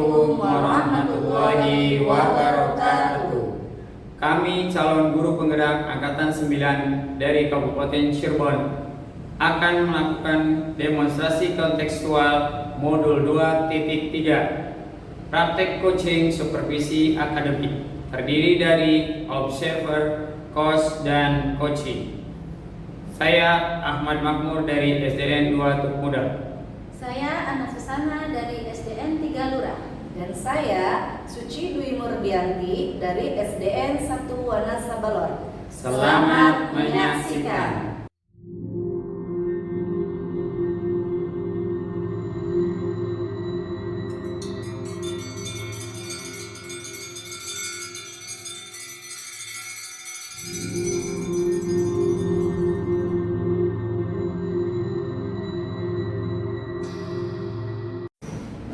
Assalamualaikum warahmatullahi wabarakatuh. Kami calon guru penggerak Angkatan 9 dari Kabupaten Cirebon akan melakukan demonstrasi kontekstual modul 2.3 praktek coaching supervisi akademik terdiri dari observer, coach, dan coaching. Saya Ahmad Makmur dari SDN 2 Tukmuda. Saya Ana Susana dari SDN 3 Lurah. Dan saya Suci Dwi Murbianti dari SDN 1 Wonosabalor. Selamat menyaksikan.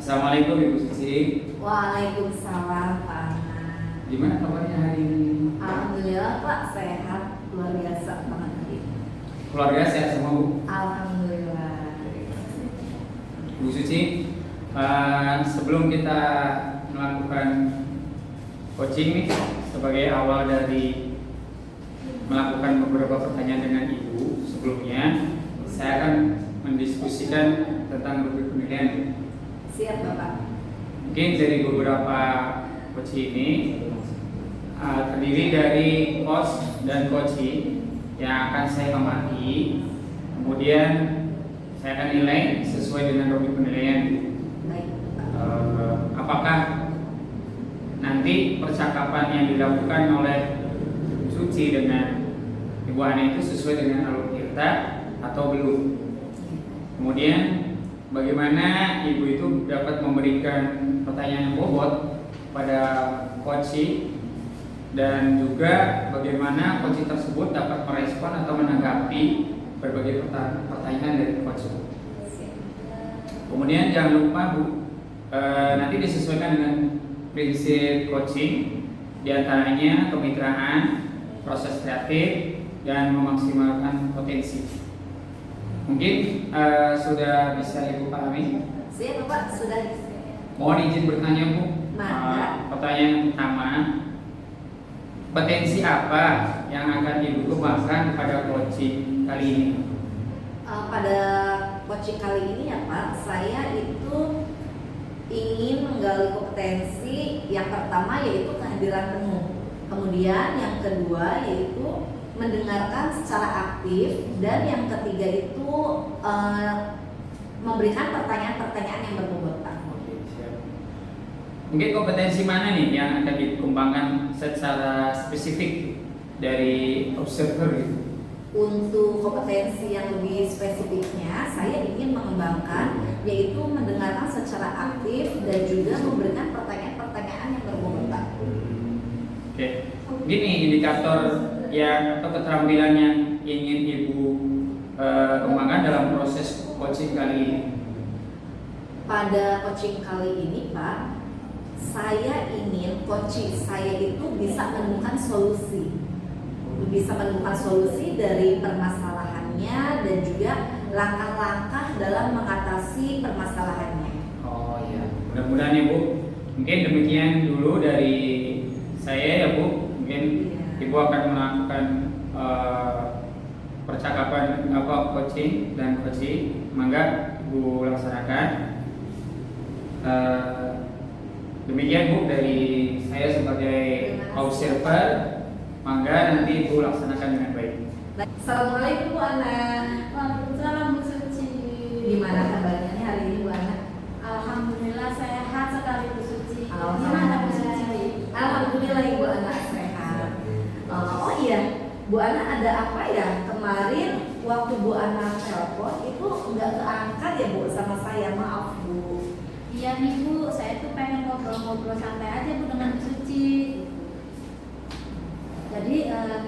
Assalamualaikum Ibu Suci. Waalaikumsalam Pak Ana. Gimana kabarnya hari ini? Alhamdulillah Pak, sehat luar biasa banget hari ini. Keluarga sehat semua Bu? Alhamdulillah. Bu Suci, sebelum kita melakukan coaching nih, sebagai awal dari melakukan beberapa pertanyaan dengan Ibu sebelumnya, saya akan mendiskusikan tentang rubrik penilaian. Siap Bapak. Mungkin dari beberapa coach ini terdiri dari coach dan coaching yang akan saya amati, kemudian saya akan nilai sesuai dengan rubrik penilaian. Baik. Apakah nanti percakapan yang dilakukan oleh Suci dengan Ibu Ana itu sesuai dengan alur tirta atau belum? Kemudian bagaimana Ibu itu dapat memberikan pertanyaan yang bobot pada coach dan juga bagaimana coach tersebut dapat merespon atau menanggapi berbagai pertanyaan dari coach. Kemudian jangan lupa Bu, nanti disesuaikan dengan prinsip coaching, diantaranya kemitraan, proses kreatif, dan memaksimalkan potensi. Mungkin sudah bisa Ibu pahami? Siap Bapak, sudah. Mohon izin bertanya Bu. Pertanyaan pertama, potensi apa yang akan Ibu kembangkan pada coaching kali ini? Pada coaching kali ini ya Pak, saya itu ingin menggali kompetensi. Yang pertama yaitu kehadiran penuh. Kemudian yang kedua yaitu mendengarkan secara aktif, dan yang ketiga itu memberikan pertanyaan-pertanyaan yang berbobot. Oke, siap. Mungkin kompetensi mana nih yang akan dikembangkan secara spesifik dari observer gitu? Untuk kompetensi yang lebih spesifiknya, saya ingin mengembangkan yaitu mendengarkan secara aktif dan juga memberikan pertanyaan-pertanyaan yang berbobot. Oke, gini indikator yang atau keterampilan yang ingin Ibu kembangkan dalam proses coaching kali ini. Pada coaching kali ini Pak, saya ingin coaching saya itu bisa menemukan solusi. Bisa menemukan solusi dari permasalahannya dan juga langkah-langkah dalam mengatasi permasalahannya. Oh iya, mudah-mudahan ya Bu. Mungkin demikian dulu dari saya ya Bu. Mungkin Ibu akan melakukan percakapan coaching dan coaching. Mangga Ibu laksanakan. Demikian Bu dari saya sebagai observer. Mangga nanti Ibu laksanakan dengan baik. Assalamualaikum Bu Ana. Waalaikumsalam Bu Suci. Gimana kabarnya nih hari ini Bu Ana? Alhamdulillah sehat sekali Bu Suci. Alhamdulillah. Gimana Bu Suci? Alhamdulillah Ibu Ana sehat. Oh iya, Bu Ana ada apa ya? Kemarin waktu Bu Ana telepon itu nggak keangkat ya Bu sama saya, maaf Bu. Iya nih Bu, saya tuh pengen ngobrol-ngobrol santai aja Bu dengan Bu Suci. Jadi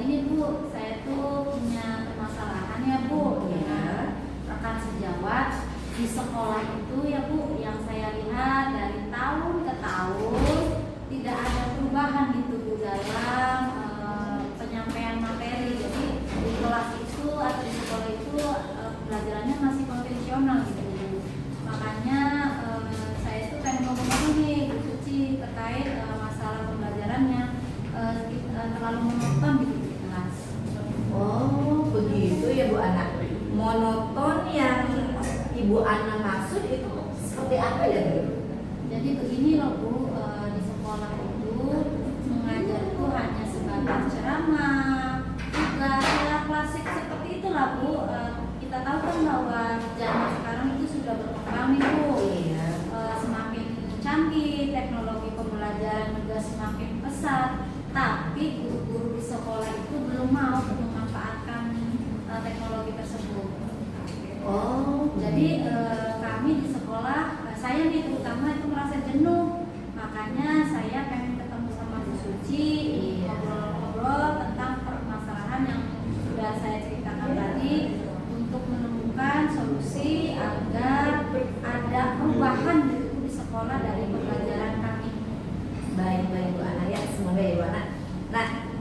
ini Bu, saya tuh punya permasalahan ya Bu dengan rekan sejawat di sekolah itu ya Bu, yang saya lihat dari tahun ke tahun tidak ada perubahan gitu Bu dalam penyampaian materi. Jadi di kelas itu atau di sekolah itu pelajarannya masih konvensional gitu Bu. Makanya saya tuh pengen ngomong nih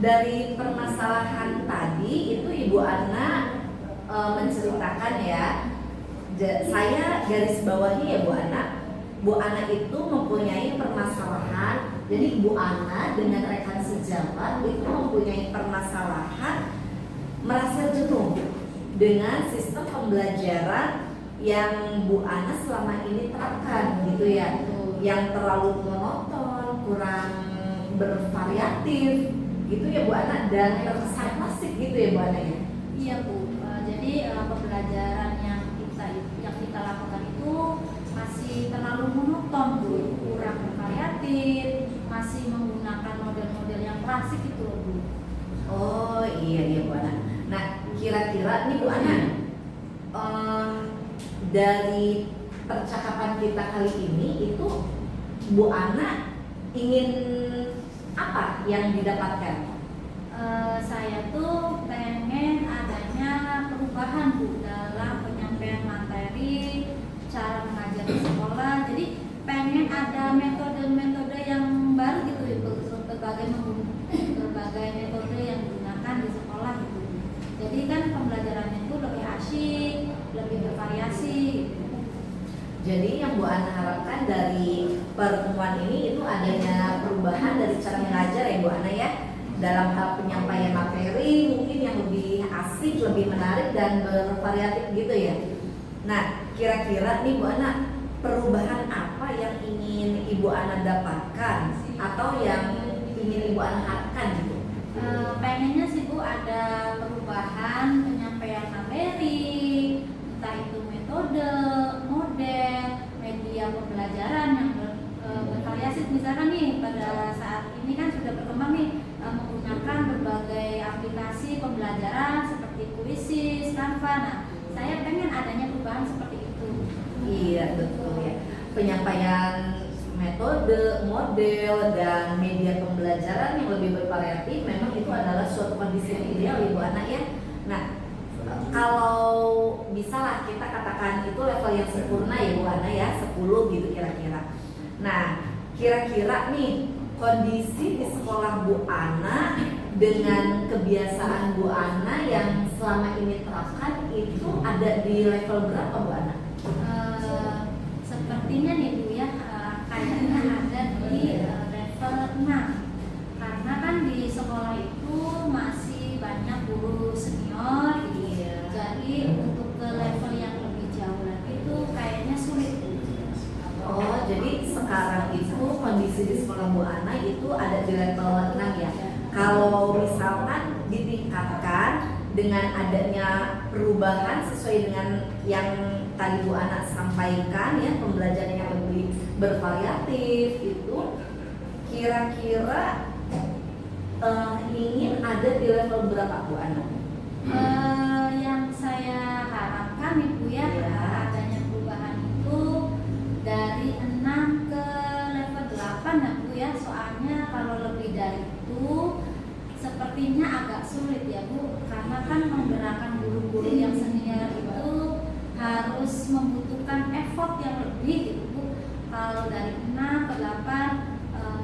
dari permasalahan tadi itu Ibu Ana menceritakan ya, saya garis bawahi ya Bu Ana itu mempunyai permasalahan. Jadi Bu Ana dengan rekan sejawat itu mempunyai permasalahan merasa jenuh dengan sistem pembelajaran yang Bu Ana selama ini terapkan gitu ya, yang terlalu monoton, kurang bervariatif gitu ya Bu Ana, dan terkesan klasik gitu ya Bu Ana ya. Iya Bu, jadi pembelajaran yang kita lakukan itu masih terlalu monoton Bu, kurang bervariatif, masih menggunakan model-model yang klasik itu loh Bu. Oh iya Bu Ana. Nah kira-kira nih Bu Ana, dari percakapan kita kali ini itu Bu Ana ingin apa yang didapatkan? Saya tuh pengen adanya perubahan Bu dalam penyampaian materi, cara mengajar di sekolah. Jadi pengen ada metode-metode yang baru gitu Ibu, berbagai metode yang digunakan di sekolah gitu. Jadi kan pembelajarannya itu lebih asyik, lebih bervariasi gitu. Jadi yang Bu Ana harapkan dari pertemuan ini itu adanya perubahan dari cara mengajar ya Bu Ana ya, dalam hal penyampaian materi mungkin yang lebih asik, lebih menarik dan bervariatif gitu ya. Nah kira-kira nih Bu Ana, perubahan apa yang ingin Ibu Ana dapatkan atau yang ingin Ibu Ana harapkan gitu? Pengennya sih Bu ada perubahan penyampaian materi, entah itu metode, model, media pembelajaran yang bervariasi. Misalkan nih pada saat ini kan sudah berkembang nih menggunakan berbagai aplikasi pembelajaran seperti Quizzes, Canva. Nah, saya pengen adanya perubahan seperti itu. Iya betul ya, penyampaian metode, model, dan media pembelajaran yang lebih bervariatif memang itu adalah suatu kondisi yang ideal Ibu Ana ya. Nah kalau bisa lah kita katakan itu level yang sempurna ya Bu Ana ya, 10 gitu kira-kira. Nah kira-kira nih kondisi di sekolah Bu Ana dengan kebiasaan Bu Ana yang selama ini terapkan itu ada di level berapa Bu Ana? Sepertinya nih Bu ya, kayaknya ada di level 6. Karena kan di sekolah itu masih banyak guru senior. Jadi untuk ke level yang lebih jauh lagi itu kayaknya sulit. Oh, jadi sekarang itu kondisi di sekolah Bu Ana itu ada di level 6 ya. Kalau misalkan ditingkatkan dengan adanya perubahan sesuai dengan yang tadi Bu Ana sampaikan ya, pembelajaran yang lebih bervariatif itu kira-kira ingin ada di level berapa Bu Ana? Yang saya harapkan Ibu ya, adanya perubahan itu dari 6 ke level 8 ya Bu ya. Soalnya kalau lebih dari itu sepertinya agak sulit ya Bu, karena kan menggerakkan guru-guru yang senior itu harus membutuhkan effort yang lebih gitu Bu. Kalau dari 6 ke 8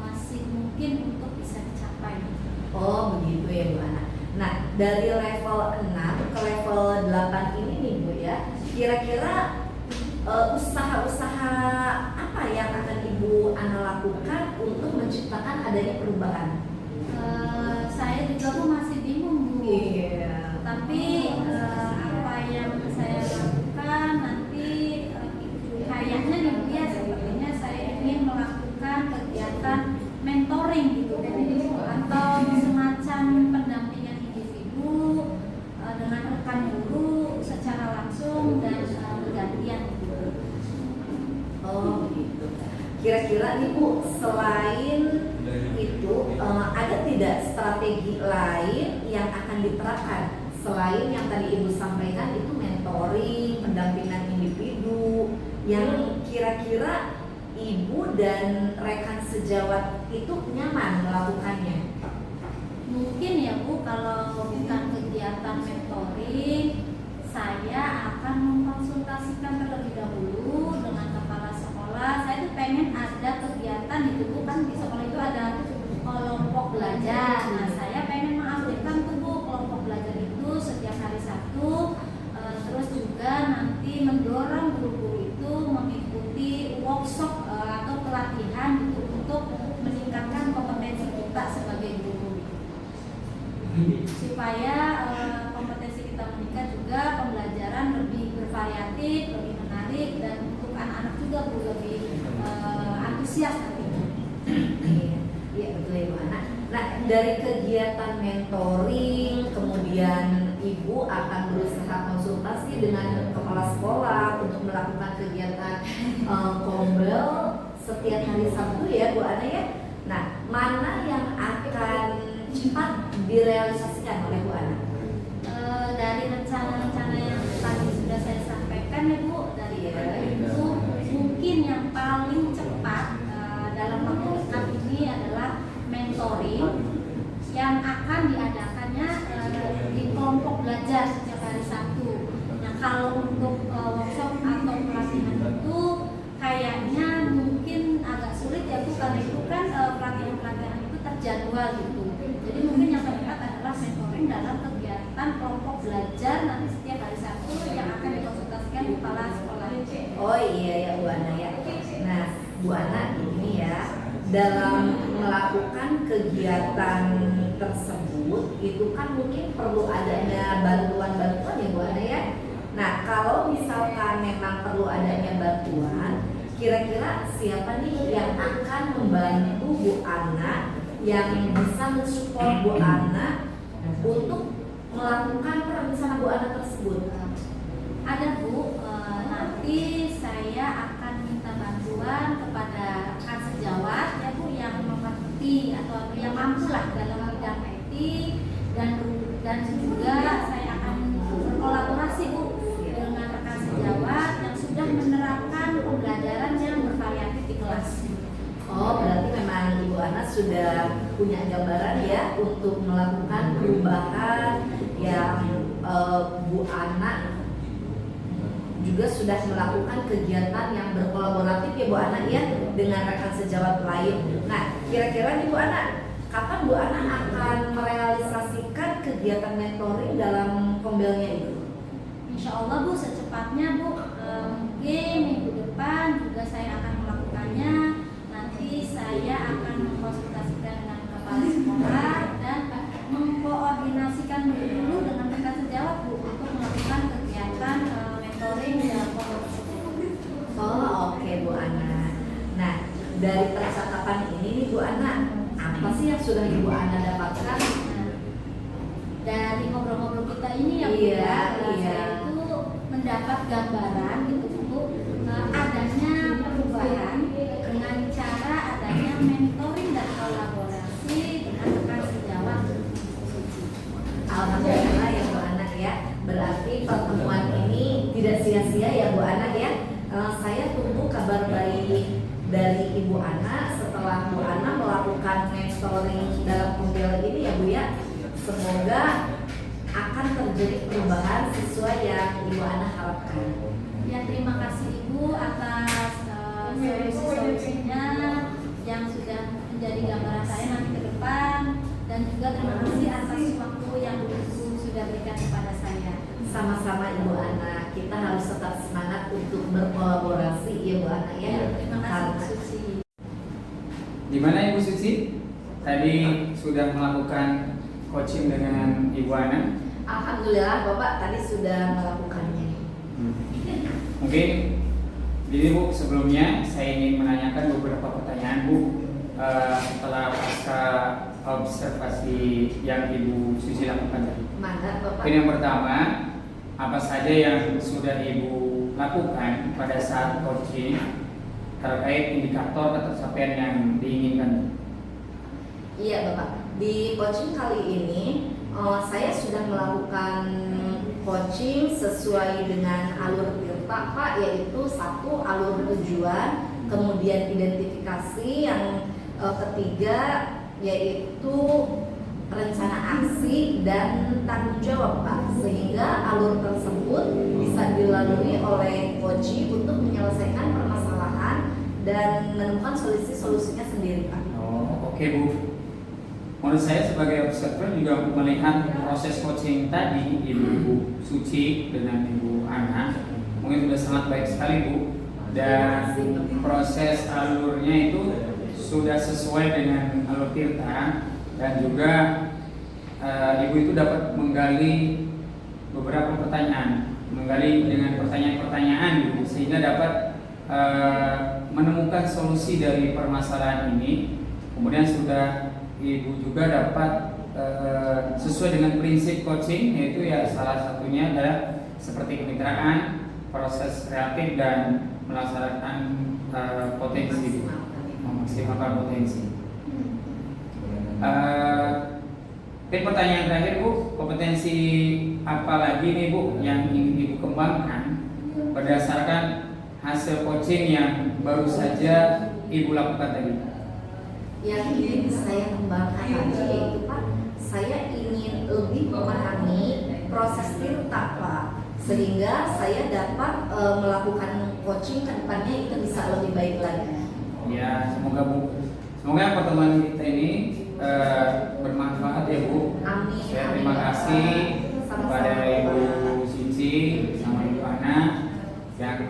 masih mungkin untuk bisa dicapai. Oh begitu ya Bu Ana. Nah dari level 6 ke level 8 ini nih Bu ya, kira-kira usaha-usaha apa yang akan Ibu Ana lakukan untuk menciptakan adanya perubahan? Saya juga Bu masih bingung Bu. Iya. Tapi apa yang saya lakukan nanti kayaknya nih Bu ya, sepertinya saya ingin melakukan kegiatan mentoring gitu atau semacam pendampingan individu dengan rekan guru secara langsung dan bergantian gitu. Oh begitu. Kira-kira nih Bu, selain itu ada tidak strategi lain yang akan diterapkan selain yang tadi Ibu sampaikan itu mentoring, pendampingan individu, yang kira-kira Ibu dan rekan sejawat itu nyaman melakukannya? Mungkin ya Bu, kalau bukan kegiatan mentoring, saya akan mengkonsultasikan terlebih dahulu dengan kepala sekolah. Saya tuh pengen ada kegiatan itu Bu, kan di sekolah itu ada kelompok belajar. Nah saya pengen mendorong guru-guru itu mengikuti workshop atau pelatihan gitu, untuk meningkatkan kompetensi kita sebagai guru, supaya kompetensi kita meningkat juga, pembelajaran lebih bervariatif, lebih menarik, dan untuk anak-anak juga Bu lebih antusias nantinya. Iya betul ya Bu Ana. Nah, dari kegiatan mentoring, kemudian Ibu akan berusaha konsultasi dengan kepala sekolah untuk melakukan kegiatan kombel setiap hari Sabtu ya Bu Ana ya. Nah, mana yang akan cepat direalisasikan oleh Bu Ana? Dari rencana-rencana yang tadi sudah saya sampaikan ya Bu, dari itu mungkin yang paling cepat dalam waktu dekat ini adalah mentoring yang akan diadakannya di kelompok belajar setiap hari Sabtu. Nah, kalau untuk workshop atau pelatihan itu kayaknya mungkin agak sulit ya Bu, karena itu kan pelatihan-pelatihan itu terjadwal gitu. Jadi mungkin yang terdekat adalah mentoring dalam kegiatan kelompok belajar nanti setiap hari Sabtu yang akan dikonsultasikan kepala sekolah. Oh iya ya Bu Ana ya. Nah Bu Ana ini ya, dalam melakukan kegiatan tersebut itu kan mungkin perlu adanya bantuan-bantuan ya Bu Ana ya. Nah kalau misalkan memang perlu adanya bantuan, kira-kira siapa nih yang akan membantu Bu Ana, yang bisa mensupport Bu Ana untuk melakukan rencana Bu Ana tersebut? Ada Bu, nanti saya akan minta bantuan kepada rekan sejawat ya Bu, yang mengerti atau yang mampu lah dalam bidang IT, dan juga saya akan berkolaborasi Bu dengan rekan sejawat yang sudah menerapkan pembelajaran yang bervariatif di kelas. Oh, berarti memang Ibu Ana sudah punya gambaran ya untuk melakukan perubahan yang Bu Ana juga sudah melakukan kegiatan yang berkolaboratif ya Bu Ana ya dengan rekan sejawat lain. Nah, kira-kira nih Bu Ana, kapan Bu Ana akan merealisasikan kegiatan mentoring dalam kombelnya itu? Insya Allah Bu, secepatnya Bu, mungkin minggu depan juga saya akan melakukannya. Nanti saya akan mengkonsultasikan dengan kepala sekolah dan mengkoordinasikan dulu dengan rekan sejawat Bu untuk melakukan kegiatan mentoring dalam kelompok tersebut. Oh oke Bu Ana. Nah dari percakapan ini nih Bu Ana, apa sih yang sudah Ibu Ana dapatkan? Dari ngobrol-ngobrol kita ini ya Bu, Iya, saya itu mendapat gambaran gitu Bu, adanya perubahan dengan cara adanya mentoring dan kolaborasi dengan rekan sejawat. Alhamdulillah ya Bu Ana ya. Berarti pertemuan ini tidak sia-sia ya Bu Ana ya. Saya tunggu kabar baik dari Ibu Ana setelah Bu Ana melakukan mentoring dalam kombel ini ya Bu ya. Semoga akan terjadi perubahan sesuai yang Ibu Ana harapkan. Ya, terima kasih Ibu atas solusi-solusinya yang sudah menjadi gambaran saya nanti ke depan, dan juga terima kasih atas waktu yang Ibu sudah berikan kepada saya. Sama-sama Ibu Ana, kita harus tetap semangat untuk berkolaborasi ya Bu Ana ya. Terima kasih Bu Suci. Di mana Ibu Suci? Tadi sudah melakukan coaching dengan Ibu Ana. Alhamdulillah Bapak tadi sudah melakukannya. Mungkin jadi Bu, sebelumnya saya ingin menanyakan beberapa pertanyaan Bu, setelah pasca observasi yang Ibu Suci lakukan tadi. Mana Bapak? Mungkin yang pertama, apa saja yang sudah Ibu lakukan pada saat coaching terkait indikator ketercapaian yang diinginkan? Iya Bapak, di coaching kali ini saya sudah melakukan coaching sesuai dengan alur tirta Pak, yaitu satu alur tujuan, kemudian identifikasi, yang ketiga yaitu rencana aksi dan tanggung jawab Pak, sehingga alur tersebut bisa dilalui oleh coaching untuk menyelesaikan permasalahan dan menemukan solusi-solusinya sendiri Pak. Oh, oke Bu. Menurut saya sebagai observer juga melihat proses coaching tadi Ibu Suci dengan Ibu Ana mungkin sudah sangat baik sekali Bu, dan proses alurnya itu sudah sesuai dengan alur Tirta, dan juga Ibu itu dapat menggali beberapa pertanyaan, menggali dengan pertanyaan-pertanyaan gitu, sehingga dapat menemukan solusi dari permasalahan ini. Kemudian sudah Ibu juga dapat sesuai dengan prinsip coaching, yaitu ya salah satunya adalah seperti kemitraan, proses kreatif, dan melaksanakan potensi, memaksimalkan potensi. Pertanyaan terakhir Bu, kompetensi apa lagi nih Bu yang ingin Ibu kembangkan berdasarkan hasil coaching yang baru saja Ibu lakukan tadi? Yang ingin saya kembangkan lagi yaitu Pak, saya ingin lebih memahami proses Tirta Pak, sehingga saya dapat melakukan coaching ke depannya itu bisa lebih baik lagi. Ya, semoga Bu, semoga pertemuan kita ini bermanfaat ya Bu. Amin. Saya terima kasih kepada Ibu Cici sama Ibu Ana yang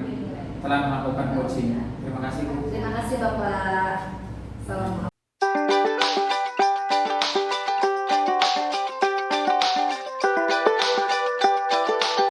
telah melakukan coaching. Terima kasih Bu. Terima kasih Bapak. Assalamualaikum.